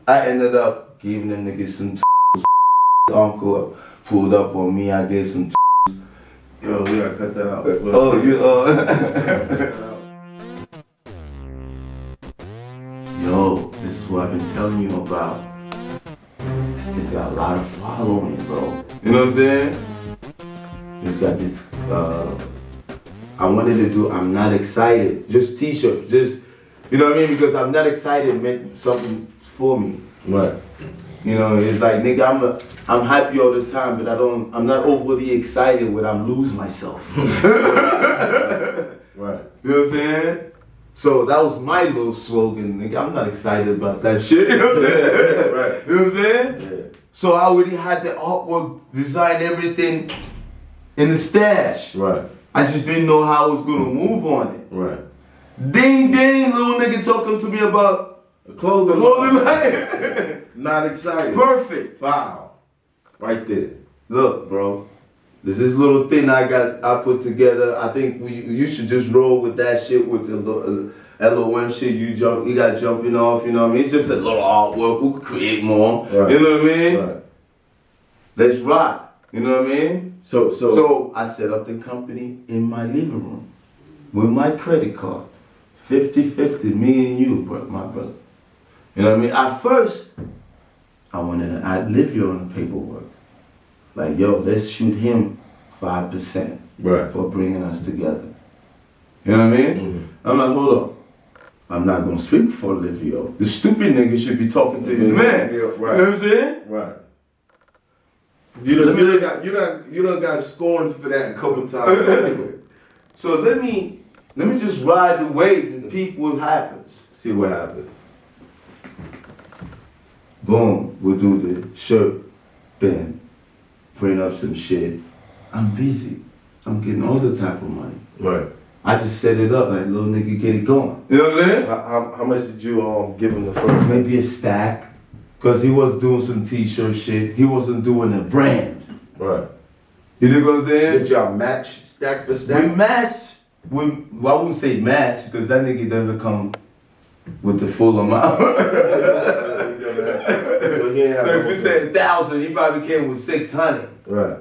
I ended up giving the nigga some uncle pulled up on me, I gave some Yo, we gotta cut that out. Oh, you Yo, this is what I've been telling you about. It's got a lot of following, bro. You know what I'm saying? It's got this, I wanted to do I'm not excited. Just t-shirts, just, you know what I mean? Because I'm not excited meant something for me. Right. You know, it's like, nigga, I'm happy all the time, but I'm not overly excited when I lose myself. Right. You know what I'm saying? So that was my little slogan, nigga. I'm not excited about that shit. You know what I'm saying? Right. You know what I'm saying? Yeah. So I already had the artwork, designed everything in the stash. Right. I just didn't know how I was gonna move on it. Right. Ding ding, little nigga talking to me about Clothing line. Not excited. Perfect. Wow. Right there. Look, bro. This is little thing I put together. I think you should just roll with that shit with the L.O.M shit. You got jumping off. You know what I mean? It's just a little artwork. We could create more. Right. You know what I mean? Right. Let's rock. You know what I mean? So I set up the company in my living room with my credit card. 50-50, me and you, bro, my brother. You know what I mean? At first, I wanted to outlive you on the paperwork. Like, yo, let's shoot him 5% right. for bringing us together. You know what I mean? Mm-hmm. I'm like, hold on. I'm not gonna speak for Livio. The stupid nigga should be talking to his man. Yeah, right. You know what I'm saying? Right. You done got scorned for that a couple times. Anyway. So let me just ride the wave and peep what happens. See what happens. Boom, we'll do the shirt thing, print up some shit. I'm busy. I'm getting all the type of money. Right. I just set it up like, little nigga, get it going. You know what I'm saying? How much did you give him the first? Maybe a stack, because he was doing some t-shirt shit. He wasn't doing a brand. Right. You know what I'm saying? Did y'all match stack for stack? We matched. Well, I wouldn't say match, because that nigga never come with the full amount. So if you said 1,000, he probably came with 600. Right.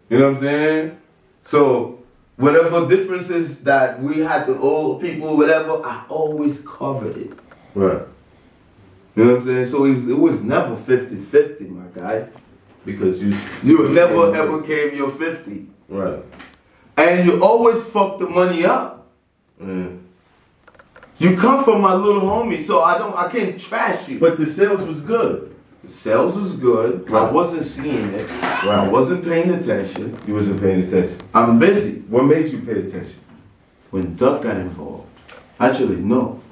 You know what I'm saying? So whatever differences that we had to owe people, whatever, I always covered it. Right. You know what I'm saying? So it was never 50-50, my guy. Because you never ever came your 50. Right. And you always fuck the money up. Mm. You come from my little homie, so I can't trash you. But the sales was good. The sales was good. Right. I wasn't seeing it. Right. I wasn't paying attention. You wasn't paying attention. I'm busy. What made you pay attention? When Duck got involved. Actually, no.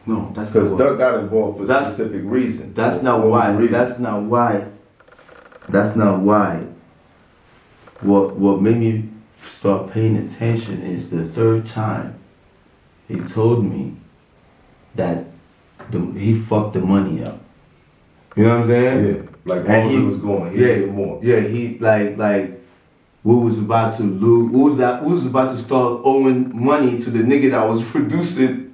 No, that's Because not Duck got involved for a That's- specific reason. That's not What was why. the reason? That's not why. What made me start paying attention is the third time he told me that he fucked the money up. You know what I'm saying? Yeah. Like And he was going. He yeah, did more. Yeah, he like we was about to lose. We was about to start owing money to the nigga that was producing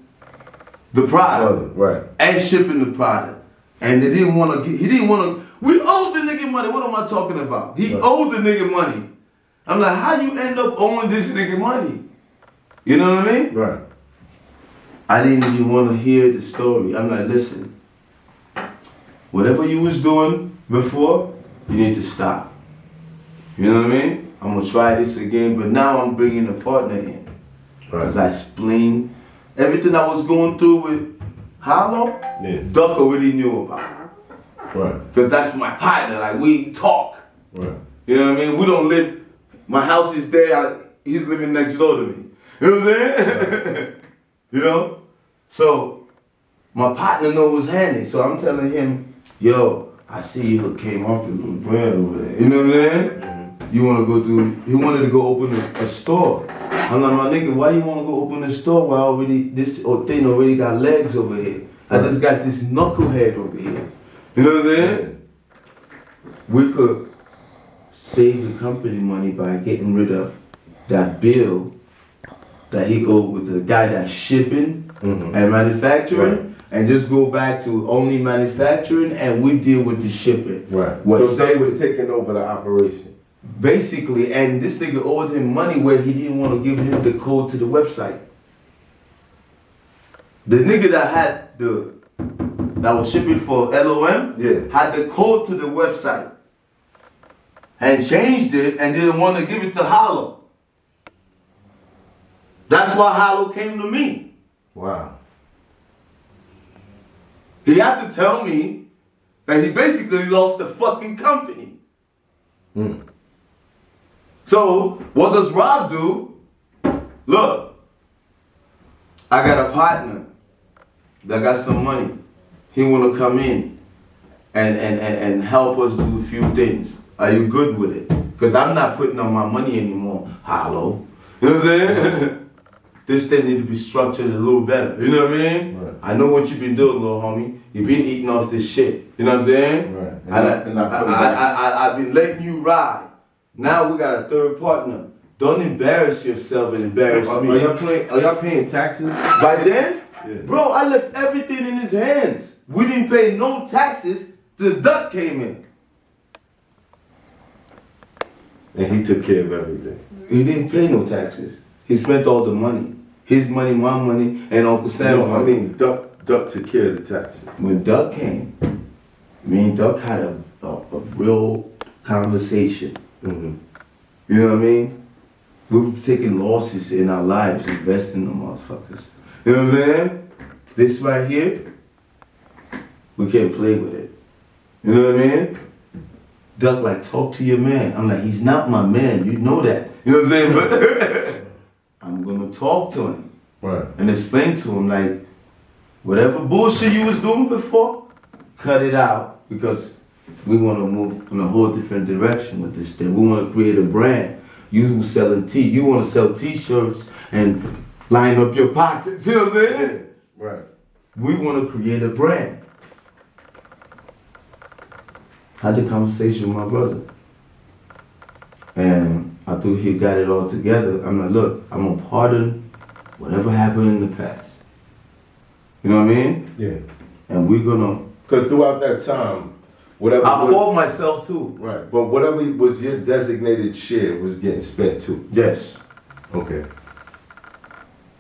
the product. Right. And shipping the product. And they didn't want to he didn't want to, we owed the nigga money. What am I talking about? He Right. owed the nigga money. I'm like, how you end up owing this nigga money? You know what I mean? Right. I didn't even want to hear the story. I'm like, listen, whatever you was doing before, you need to stop. You know what I mean? I'm going to try this again, but now I'm bringing a partner in. Right. Because I explained everything I was going through with Hollow, Yeah. Duck already knew about it. Right. Because that's my partner. Like, we talk. Right. You know what I mean? We don't live, my house is there, he's living next door to me. You know what I'm saying? You know? So, my partner knows what's handy. So I'm telling him, yo, I see you came up with some bread over there. You know what I'm saying? Mm-hmm. You want to go do, he wanted to go open a store. I'm like, my nigga, why you want to go open a store while this thing already got legs over here? I just got this knucklehead over here. You know what I'm saying? We could save the company money by getting rid of that bill that he go with the guy that's shipping Mm-hmm. and manufacturing. Right. and just go back to only manufacturing, and we deal with the shipping. Right. What So they was taking over the operation. basically, and this nigga owed him money where he didn't want to give him the code to the website. The nigga that was shipping for L.O.M. had the code to the website and changed it and didn't want to give it to Hollow. That's why Hollow came to me. Wow. He had to tell me that he basically lost the fucking company. So, what does Rob do? Look, I got a partner that got some money. He want to come in and help us do a few things. Are you good with it? Because I'm not putting on my money anymore. Hollow. You know what I'm saying? This thing need to be structured a little better. You know what I mean? Right. I know what you've been doing, little homie. You've been eating off this shit. You know what I'm saying? Right. And I've been letting you ride. Now we got a third partner. Don't embarrass yourself and embarrass me. Are y'all paying taxes? By then? Yeah. Bro, I left everything in his hands. We didn't pay no taxes till the duck came in. And he took care of everything. He didn't pay no taxes. He spent all the money. His money, my money, and Uncle Sam's money. I mean, Duck took care of the taxes. When Duck came, me and Duck had a real conversation. You know what I mean? We've taken losses in our lives investing in the motherfuckers. You know what I'm saying? This right here, we can't play with it. You know what I mean? Duck like, talk to your man. I'm like, he's not my man. You know that. You know what I'm saying? But I'm gonna talk to him. Right. And explain to him like, whatever bullshit you was doing before, cut it out, because we want to move in a whole different direction with this thing. We want to create a brand. You selling you want to sell t-shirts and line up your pockets. You know what I'm saying? Right. We want to create a brand. Had the conversation with my brother. And I thought he got it all together. I'm like, look, I'm going to pardon whatever happened in the past. You know what I mean? Yeah. And we're going to... Because throughout that time, whatever... I fought myself too. Right. But whatever was your designated share was getting spent too. Yes. Okay.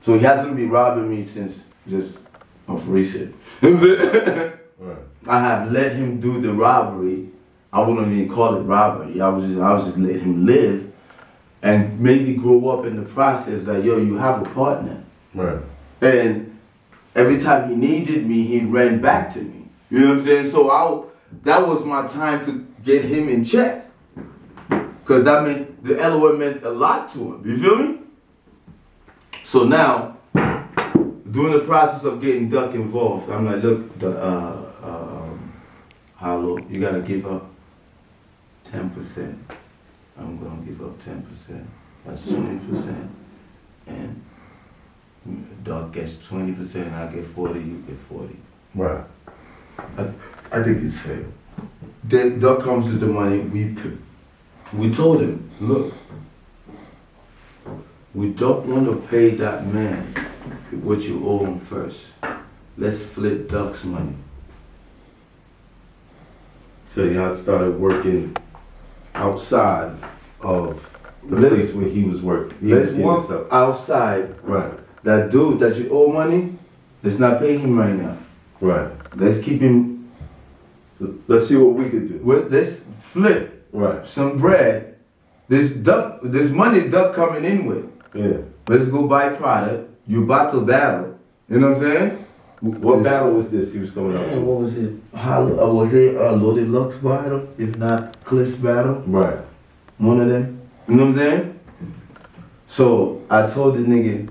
So he hasn't been robbing me since just of recent. Right. I have let him do the robbery. I wouldn't even call it robbery. I was just letting him live and maybe grow up in the process that, yo, you have a partner. Right. And every time he needed me, he ran back to me. You know what I'm saying? So that was my time to get him in check. Because that meant, the L.O.M meant a lot to him. You feel me? So now, during the process of getting Duck involved, I'm like, look, Hollow, you gotta give up 10%. I'm gonna give up 10%. That's 20%. And Duck gets 20%, I get 40, you get 40. Right. I think it's fair. Then Duck comes with the money. We told him, look, we don't want to pay that man what you owe him first. Let's flip Duck's money. So y'all started working outside of the place where he was working. Let's work outside. Right. That dude that you owe money, let's not pay him right now. Right. Let's keep him. Let's see what we could do. Let's flip some bread. This money Duck coming in with. Yeah. Let's go buy product. You battle. You know what I'm saying? What battle was this he was coming up with? What was it? Was it Loaded Lux battle? If not Cliff's battle? Right. One of them. You know what I'm saying? So I told the nigga,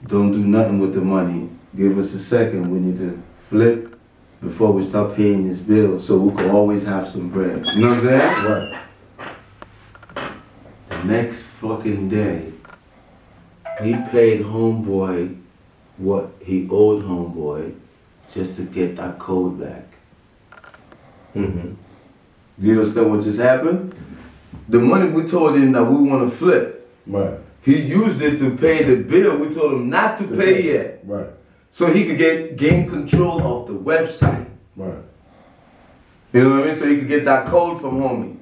don't do nothing with the money. Give us a second. We need to flip before we start paying this bill so we can always have some bread. You know what I'm saying? Right. The next fucking day, he paid homeboy what he owed homeboy just to get that code back. You understand what just happened? The money we told him that we want to flip. Right. He used it to pay the bill. We told him not to pay yet. Right. So he could gain control of the website. Right. You know what I mean? So he could get that code from homie.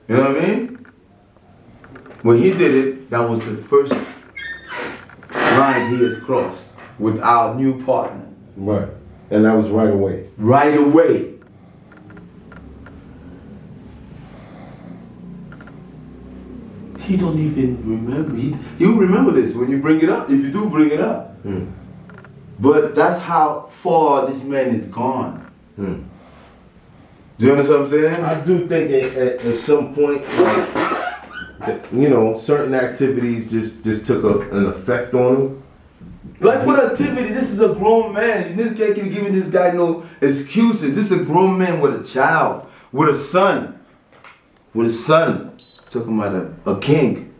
You know what I mean? When he did it, that was the first line he has crossed with our new partner. Right. And that was right away. Right away. He don't even remember. He'll remember this when you bring it up, if you do bring it up. But that's how far this man is gone. Do you understand what I'm saying? I do think at some point, like, you know, certain activities just took an effect on him. Like what activity? This is a grown man. This guy can giving this guy no excuses. This is a grown man with a child, with a son. With a son. Talking about a king.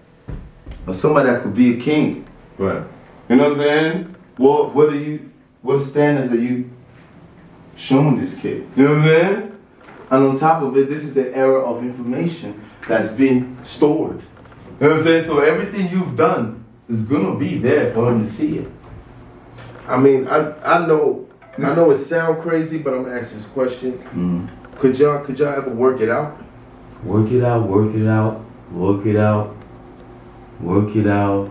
Or somebody that could be a king. Right. You know what I'm saying? Well, what standards are you showing this kid? You know what I'm saying? And on top of it, this is the era of information that's being stored. You know what I'm saying? So everything you've done is gonna be there for him to see it. I mean, I know it sounds crazy, but I'm asking this question. Could y'all ever work it out? Work it out, work it out, work it out, work it out.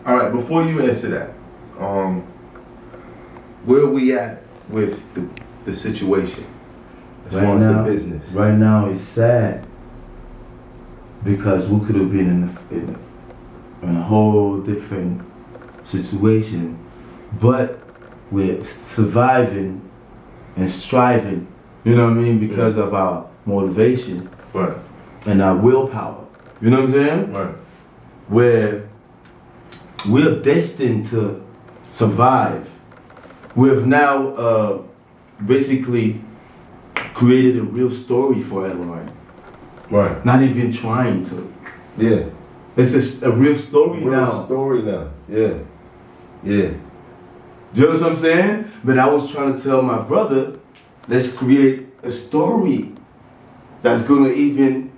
All right, before you answer that, where are we at with the situation as far as the business? Right now, it's sad because we could have been in a whole different situation, but we're surviving and striving. You know what I mean? Because of our motivation, Right. And our willpower. You know what I'm saying? Right. Where we're destined to survive. We've now basically created a real story for L.O.M. Right. Not even trying to. Yeah. It's a real story now. Real story now. Yeah. Yeah. You know what I'm saying? But I was trying to tell my brother, let's create a story that's gonna even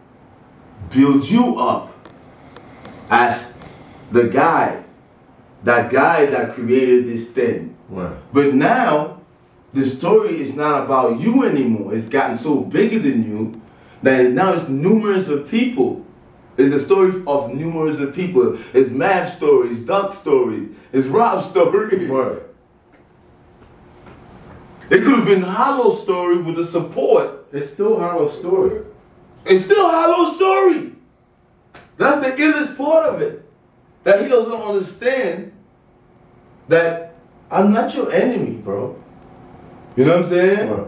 build you up as the guy, that created this thing. Right. But now, the story is not about you anymore. It's gotten so bigger than you that now it's numerous of people. It's a story of numerous of people. It's Mav stories, Duck stories, it's Rob story. Right. It could have been Hollow story with the support. It's still Hollow story. It's still Hollow story. That's the illest part of it. That he doesn't understand that I'm not your enemy, bro. You know what I'm saying? Right.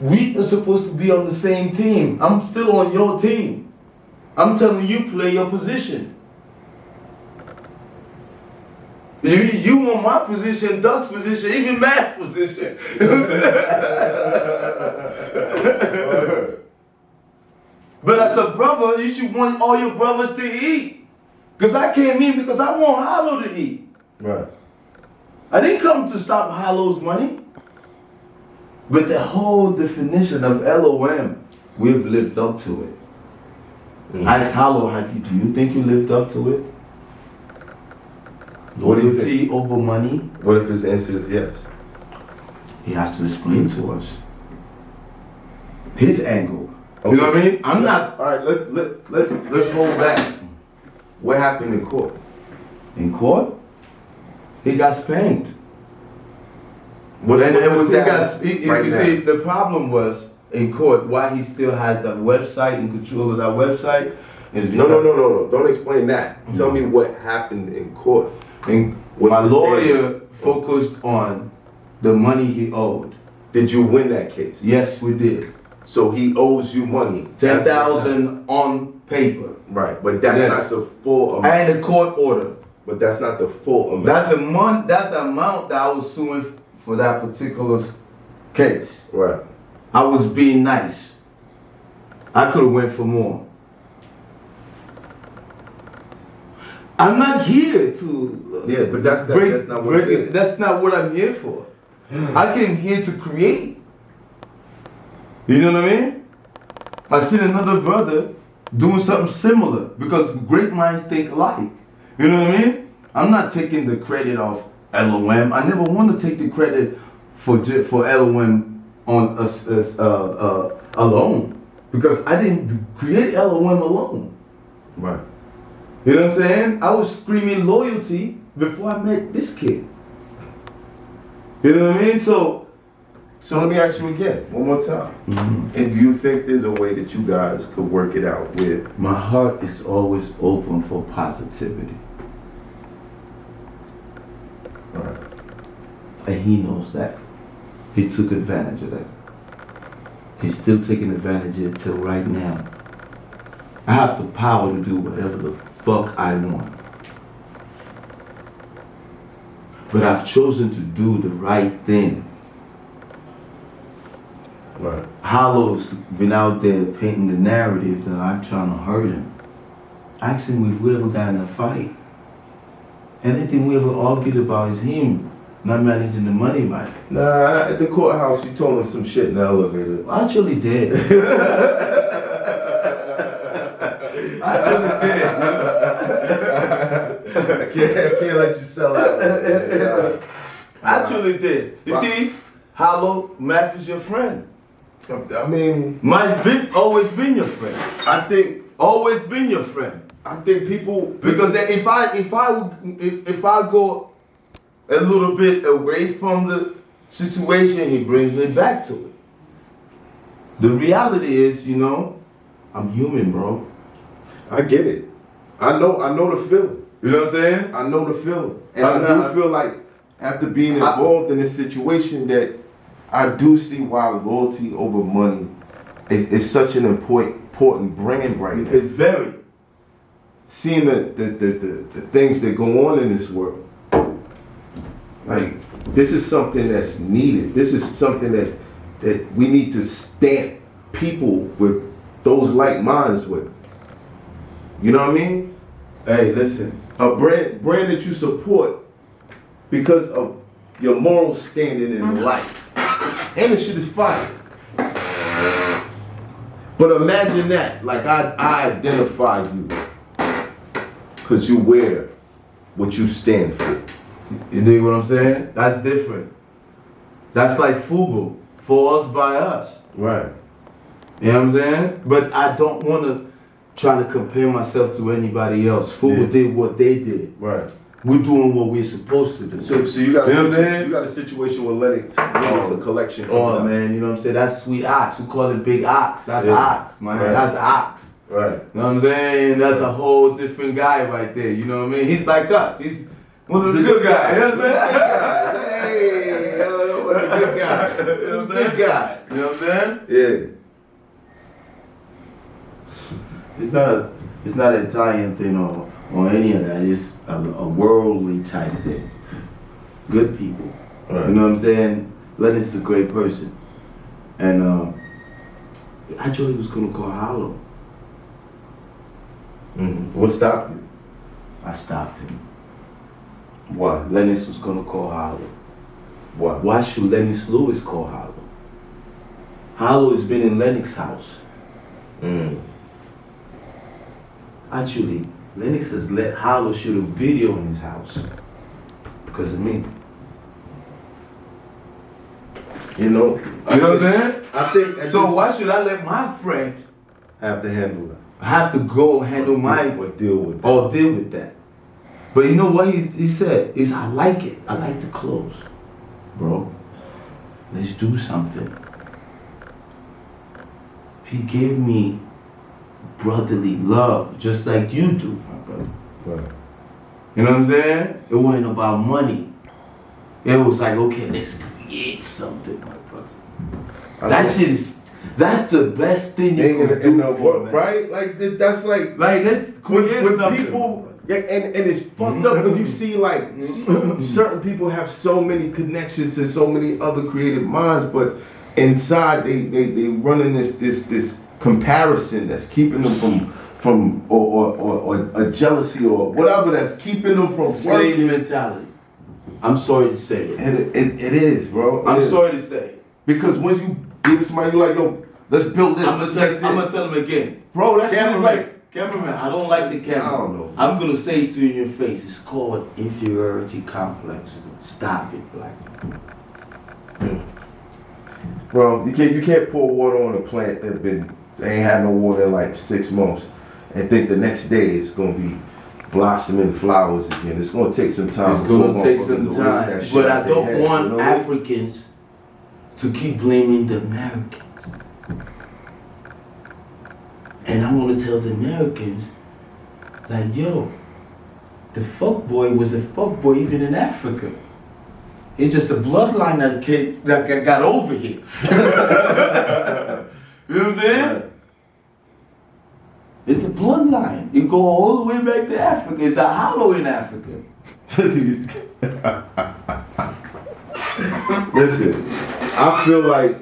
We are supposed to be on the same team. I'm still on your team. I'm telling you, play your position. You want my position, Duck's position, even Matt's position. You know what I'm saying? But as a brother, you should want all your brothers to eat. Because I came in because I want Hollow to eat. Right. I didn't come to stop Hollow's money. But the whole definition of L.O.M, we've lived up to it. I asked Hollow, do you think you lived up to it? What do you Loyalty think? over money? What if his answer is yes? He has to explain to us his angle. Okay. You know what I mean? I'm not All right. Let's hold back. What happened in court? in court. He got spanked. What And it was the status right you now? see, the problem was in court why he still has that website and control of that website. Is No. Don't explain that. Tell me what happened in court. And What's my the lawyer focused on the money he owed. Did you win that case? Yes, we did. So he owes you money. 10,000 on paper. Right, but that's Yes. not the full amount. And a court order. But that's not the full amount. That's the amount that I was suing for that particular case. Right. I was being nice. I could have went for more. I'm not here to Yeah, but that's not what it is. That's not what I'm here for. I came here to create. You know what I mean? I seen another brother doing something similar because great minds think alike. You know what I mean? I'm not taking the credit of L.O.M. I never want to take the credit for L.O.M. on us alone because I didn't create L.O.M. alone. Right. You know what I'm saying? I was screaming loyalty before I met this kid. You know what I mean? So let me ask you again, one more time. mm-hmm. And do you think there's a way that you guys could work it out with? My heart is always open for positivity. Right. And he knows that. He took advantage of that. He's still taking advantage of it till right now. I have the power to do whatever the fuck I want. But I've chosen to do the right thing. Right. Hollow's been out there painting the narrative that I'm trying to hurt him. Ask him if we ever got in a fight. Anything we ever argued about is him not managing the money right. Nah, at the courthouse, you told him some shit in the elevator. I actually did. I actually did. I can't let you sell out. I actually did. You see, Hollow, Math is your friend. I mean, Mine's always been your friend. I think Always been your friend. people Because if I go a little bit away from the situation, he brings me back to it. The reality is, you know, I'm human, bro. I get it. I know the feeling. You know what I'm saying? I know the feeling. And I do feel like after being involved in this situation that I do see why loyalty over money is such an important brand right now. It's very. Seeing the things that go on in this world. Like, this is something that's needed. This is something that we need to stamp people with those like minds with. You know what I mean? Hey, listen. A brand that you support because of your moral standing in life. And the shit is fire. But imagine that, like I identify you because you wear what you stand for. You dig what I'm saying? That's different. That's like Fubu. For us, by us. Right. You know what I'm saying? But I don't want to try to compare myself to anybody else. Fubu did what they did. Right. We're doing what we're supposed to do. So you got You know what I'm saying? you got a situation with Lennox. It's a collection. Oh man, you know what I'm saying? That's Sweet Ox. We call it Big Ox. That's Ox, man. Right. That's Ox. Right. You know what I'm saying? That's a whole different guy right there. You know what I mean? He's like us. He's one of the good guys. You know what I'm saying? Hey, the good guy. You know what I'm saying? Good guy. You know what I'm saying? Yeah. It's not an Italian thing or any of that. It's a worldly type thing. Good people. Right. You know what I'm saying? Lennox is a great person. And actually was gonna call Hollow. Mm-hmm. What stopped you? I stopped him. Why? Lennox was gonna call Hollow. Why? Why should Lennox Lewis call Hollow? Hollow has been in Lennox's house. Mm. Actually, Lennox has let Hollow shoot a video in his house because of me. You know what I'm saying? I think that So why should I let my friend have to handle that? have to go handle or deal with that? or deal with that? But you know what he said? Is I like it. I like the clothes. Bro, let's do something. He gave me brotherly love, just like you do, my brother. Right. You know what I'm saying? It wasn't about money. It was like, okay, let's create something, my brother. That's the best thing you can do in the for world, me, right? Like that's like let's create when something. people. Yeah, and it's fucked up when you see like certain people have so many connections to so many other creative minds, but inside they running this comparison that's keeping them from or a jealousy or whatever that's keeping them from Slave working. mentality. I'm sorry to say it. And it is, bro. I'm sorry to say it. Because once you give somebody, you're like, yo, Let's build this. I'm Let's gonna make this. tell him again. Bro, that shit is like, Cameraman, I don't like the camera. I don't know. I'm gonna say it to you in your face. It's called inferiority complex. Stop it, black. bro, you can't pour water on a plant that ain't had no water in like 6 months and think the next day it's gonna be blossoming flowers again. It's gonna take some time. It's gonna take some time. But I don't want Africans to keep blaming the Americans. And I want to tell the Americans, like, yo, the fuckboy was a fuckboy even in Africa. It's just the bloodline that got over here. You know what I'm saying? Right. It's the bloodline. It go all the way back to Africa. It's a hollow in Africa. Listen, I feel like,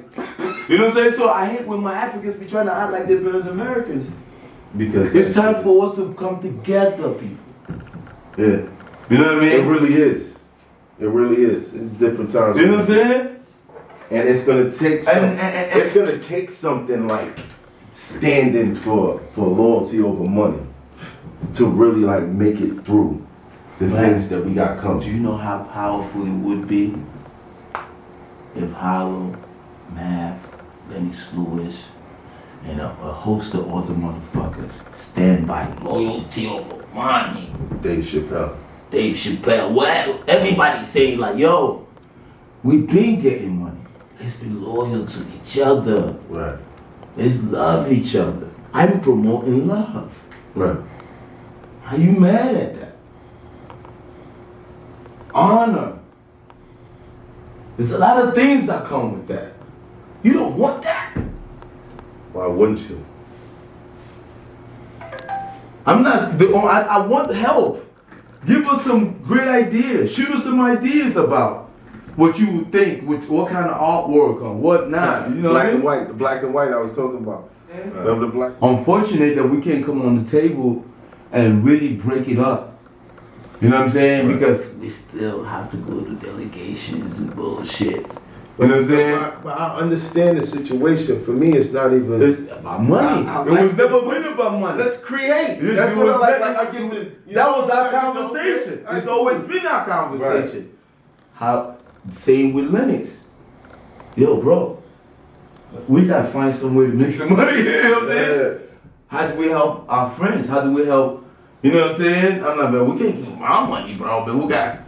you know what I'm saying? So I hate when my Africans be trying to act like they're better than Americans. because It's time for us to come together, people. Yeah, You know what I mean? it really is. It really is. It's different times. You know what I'm saying? And it's gonna take And- it's gonna take something like standing for loyalty over money to really like make it through the Right. things that we got Do coming. you know how powerful it would be if Hollow, Math, Lennox Lewis, and a host of other motherfuckers stand by loyalty over money? Dave Chappelle. Dave Chappelle, well, everybody's saying like, yo, we've been getting money. Let's be loyal to each other. Right. Let's love each other. I'm promoting love. Right. Are you mad at that? Honor. There's a lot of things that come with that. You don't want that. Why wouldn't you? I'm not, I want help. Give us some great ideas. Shoot us some ideas about what you would think, what kind of artwork or what not. You know what I mean? The black and white I was talking about. Remember the black? Unfortunate that we can't come on the table and really break it up. You know what I'm saying? Right. Because we still have to go to delegations and bullshit. You know what I'm saying? But I understand the situation. For me, it's not even. It's about money. I It was never been about money. Let's create. This That's is what I like. that- I get to. That was our I get to- conversation. I It's get- always been our conversation. How, same with Lennox. Yo, bro, we gotta find some way to make some money. You know what I'm saying? Yeah. How do we help our friends? How do we help? You know what I'm saying? I'm like, man, we can't give our money, bro, but we gotta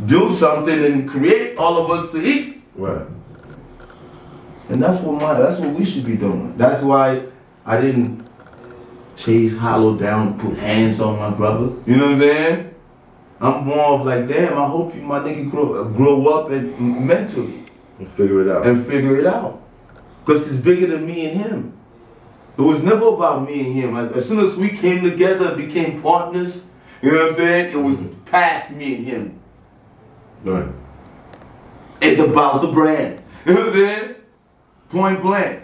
build something and create all of us to eat. Right. And that's what we should be doing. That's why I didn't chase Hollow down, put hands on my brother. You know what I'm saying? I'm more of like, damn, I hope my nigga grow up and mentally And figure it out. and figure it out. Cause it's bigger than me and him. It was never about me and him. Like, as soon as we came together and became partners, you know what I'm saying? It was past me and him. Right. It's about the brand. You know what I'm saying? Point blank.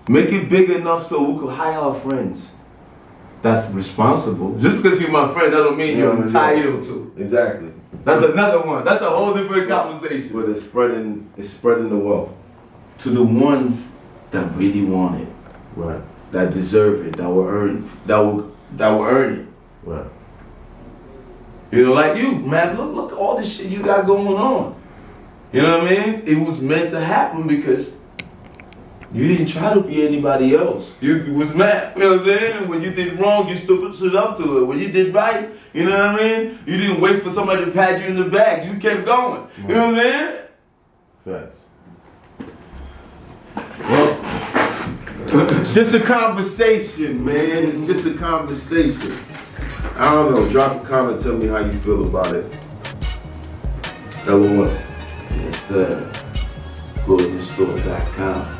Make it big enough so we could hire our friends. That's responsible. Just because you're my friend, that don't mean you're entitled to. Exactly. That's another one. That's a whole different conversation. But it's spreading the wealth. To the ones that really want it, Right. that deserve it, that will earn it. Right. You know, like you, man, look at all this shit you got going on. You know what I mean? It was meant to happen because you didn't try to be anybody else. You was mad. You know what I'm saying? When you did wrong, you stood up to it. When you did right, you know what I mean? You didn't wait for somebody to pat you in the back. You kept going. You know what I'm saying? Facts. Well, it's just a conversation, man. It's just a conversation. I don't know. Drop a comment. Tell me how you feel about it. L.O.M. Yes, sir. Go to the store.com.